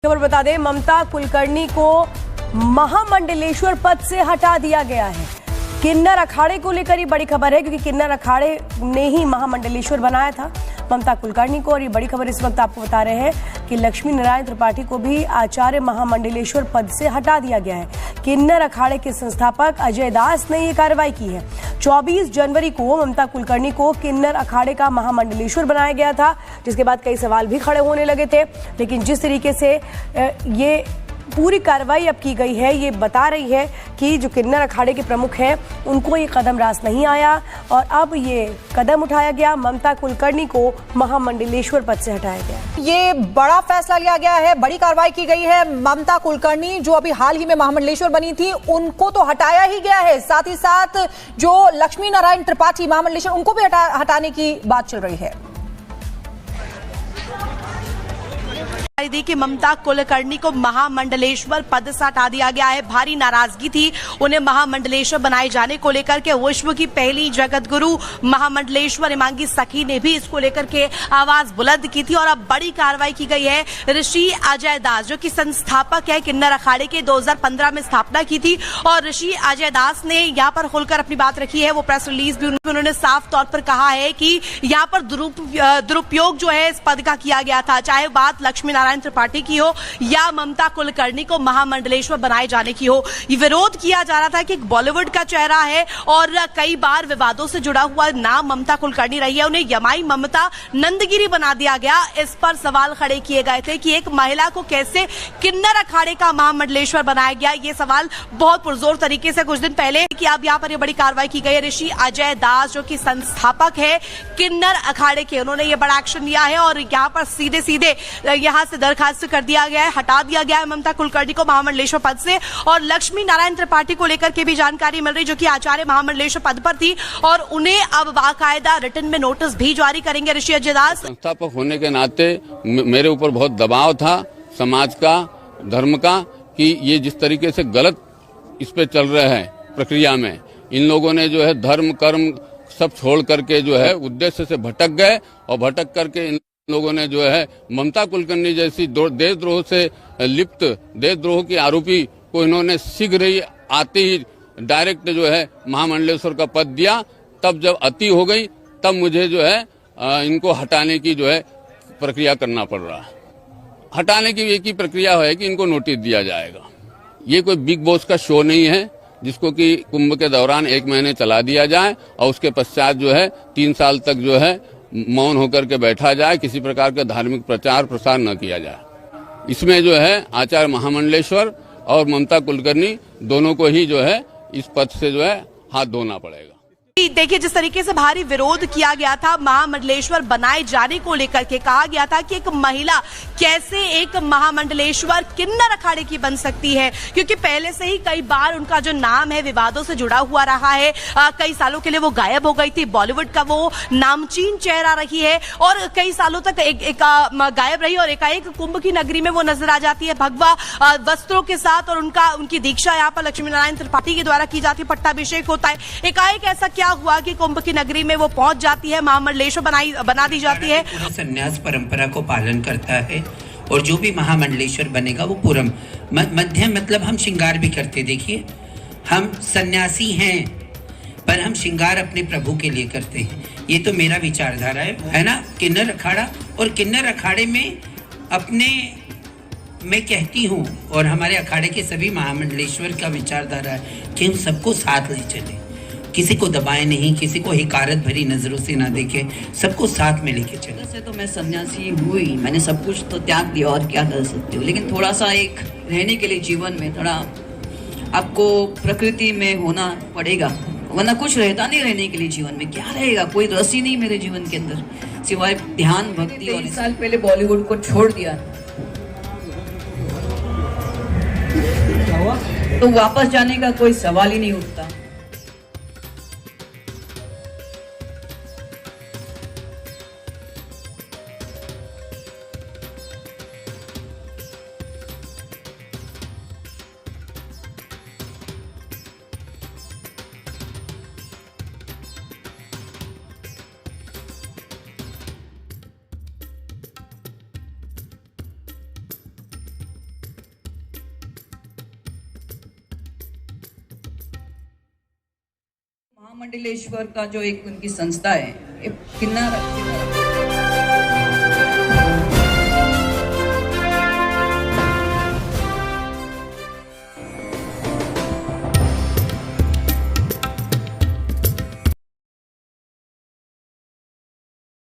खबर बता दें, ममता कुलकर्णी को महामंडलेश्वर पद से हटा दिया गया है। किन्नर अखाड़े को लेकर ही बड़ी खबर है, क्योंकि किन्नर अखाड़े ने ही महामंडलेश्वर बनाया था ममता कुलकर्णी को। और ये बड़ी खबर इस वक्त आपको बता रहे हैं कि लक्ष्मी नारायण त्रिपाठी को भी आचार्य महामंडलेश्वर पद से हटा दिया गया है। किन्नर अखाड़े के संस्थापक अजय दास ने ये कार्रवाई की है। 24 जनवरी को ममता कुलकर्णी को किन्नर अखाड़े का महामंडलेश्वर बनाया गया था, जिसके बाद कई सवाल भी खड़े होने लगे थे। लेकिन जिस तरीके से ये पूरी कार्रवाई अब की गई है, ये बता रही है कि जो किन्नर अखाड़े के प्रमुख हैं उनको ये कदम रास नहीं आया और अब ये कदम उठाया गया। ममता कुलकर्णी को महामंडलेश्वर पद से हटाया गया। ये बड़ा फैसला लिया गया है, बड़ी कार्रवाई की गई है। ममता कुलकर्णी जो अभी हाल ही में महामंडलेश्वर बनी थी, उनको तो हटाया ही गया है, साथ ही साथ जो लक्ष्मी नारायण त्रिपाठी महामंडलेश्वर उनको भी हटाने की बात चल रही है। दी कि ममता कुलकर्णी को महामंडलेश्वर पद से हटा दिया गया है। भारी नाराजगी थी उन्हें महामंडलेश्वर बनाए जाने को लेकर के। विश्व की पहली जगत गुरु महामंडलेश्वर हिमांगी सखी ने भी इसको लेकर के आवाज बुलंद की थी और अब बड़ी कार्रवाई की गई है। ऋषि अजय दास जो कि संस्थापक है किन्नर अखाड़े के, 2015 में स्थापना की थी और ऋषि अजय दास ने यहाँ पर खुलकर अपनी बात रखी है। वो प्रेस रिलीज भी उन्होंने साफ तौर पर कहा है कि यहाँ पर दुरुपयोग जो है इस पद का किया गया था, चाहे बात लक्ष्मी नारायण त्रिपाठी की हो या ममता कुलकर्णी को महामंडलेश्वर बनाए जाने की हो। ये विरोध किया जा रहा था कि बॉलीवुड का चेहरा है और कई बार विवादों से जुड़ा हुआ नाम ममता कुलकर्णी रही है, उन्हें यमाई ममता नंदगिरी बना दिया गया। इस पर सवाल खड़े किए गए थे कि एक महिला को कैसे किन्नर अखाड़े का महामंडलेश्वर बनाया गया। ये सवाल बहुत पुरजोर तरीके से कुछ दिन पहले कि अब यहाँ पर ये बड़ी कार्रवाई की गई है। ऋषि अजय दास जो कि संस्थापक है किन्नर अखाड़े के, उन्होंने ये बड़ा एक्शन लिया है और यहाँ पर सीधे सीधे यहाँ से दरखास्त कर दिया गया है, हटा दिया गया है ममता कुलकर्णी को महामंडलेश्वर पद से। और लक्ष्मी नारायण त्रिपाठी को लेकर के भी जानकारी मिल रही, जो कि आचार्य महामंडलेश्वर पद पर थी और उन्हें अब बाकायदा रिटन में नोटिस भी जारी करेंगे ऋषि अजय दास। संस्थापक होने के नाते मेरे ऊपर बहुत दबाव था समाज का, धर्म का, कि ये जिस तरीके से गलत इस पे चल रहे हैं प्रक्रिया में, इन लोगों ने जो है धर्म कर्म सब छोड़ करके जो है उद्देश्य से भटक गए और भटक करके इन लोगों ने जो है ममता कुलकर्णी जैसी देशद्रोह से लिप्त देशद्रोह की आरोपी को इन्होंने शीघ्र ही आते ही डायरेक्ट जो है महामंडलेश्वर का पद दिया। तब जब अति हो गई तब मुझे जो है इनको हटाने की जो है प्रक्रिया करना पड़ रहा है। हटाने की एक ही प्रक्रिया है कि इनको नोटिस दिया जाएगा। ये कोई बिग बॉस का शो नहीं है जिसको कि कुंभ के दौरान 1 महीने चला दिया जाए और उसके पश्चात जो है 3 साल तक जो है मौन होकर के बैठा जाए, किसी प्रकार का धार्मिक प्रचार प्रसार न किया जाए। इसमें जो है आचार्य महामंडलेश्वर और ममता कुलकर्णी दोनों को ही जो है इस पद से जो है हाथ धोना पड़ेगा। देखिए, जिस तरीके से भारी विरोध किया गया था महामंडलेश्वर बनाए जाने को लेकर के, कहा गया था कि एक महिला कैसे एक महामंडलेश्वर किन्नर अखाड़े की बन सकती है, क्योंकि पहले से ही कई बार उनका जो नाम है विवादों से जुड़ा हुआ रहा है। कई सालों के लिए वो गायब हो गई थी, बॉलीवुड का वो नामचीन चेहरा रही है और कई सालों तक एक गायब रही और एकाएक कुंभ की नगरी में वो नजर आ जाती है भगवा वस्त्रों के साथ और उनकी दीक्षा यहाँ पर लक्ष्मी नारायण त्रिपाठी के द्वारा की जाती है, पट्टाभिषेक होता है। एकाएक ऐसा क्या हुआ कि कुंभ की नगरी में वो पहुंच जाती है, महामंडलेश्वर बना दी जाती है। संन्यास परंपरा को पालन करता है और जो भी महामंडलेश्वर बनेगा वो पूरम मध्यम, मतलब हम श्रृंगार भी करते। देखिए, हम सन्यासी हैं पर हम श्रृंगार अपने प्रभु के लिए करते हैं। ये तो मेरा विचारधारा है ना। किन्नर अखाड़ा और किन्नर अखाड़े में अपने मैं कहती हूँ और हमारे अखाड़े के सभी महामंडलेश्वर का विचारधारा है कि हम सबको साथ ले चले, किसी को दबाए नहीं, किसी को हिकारत भरी नजरों से ना देखे, सबको साथ में लेके चले। वैसे तो मैं सन्यासी हुई, मैंने सब कुछ तो त्याग दिया और क्या कर सकती हूँ, लेकिन थोड़ा सा एक रहने के लिए जीवन में थोड़ा आपको प्रकृति में होना पड़ेगा, वरना कुछ रहता नहीं। रहने के लिए जीवन में क्या रहेगा, कोई रस ही नहीं मेरे जीवन के अंदर सिवाय ध्यान भक्ति। और 3 साल पहले बॉलीवुड को छोड़ दिया तो वापस जाने का कोई सवाल ही नहीं उठता। महामंडलेश्वर का जो एक उनकी संस्था है, किन्नर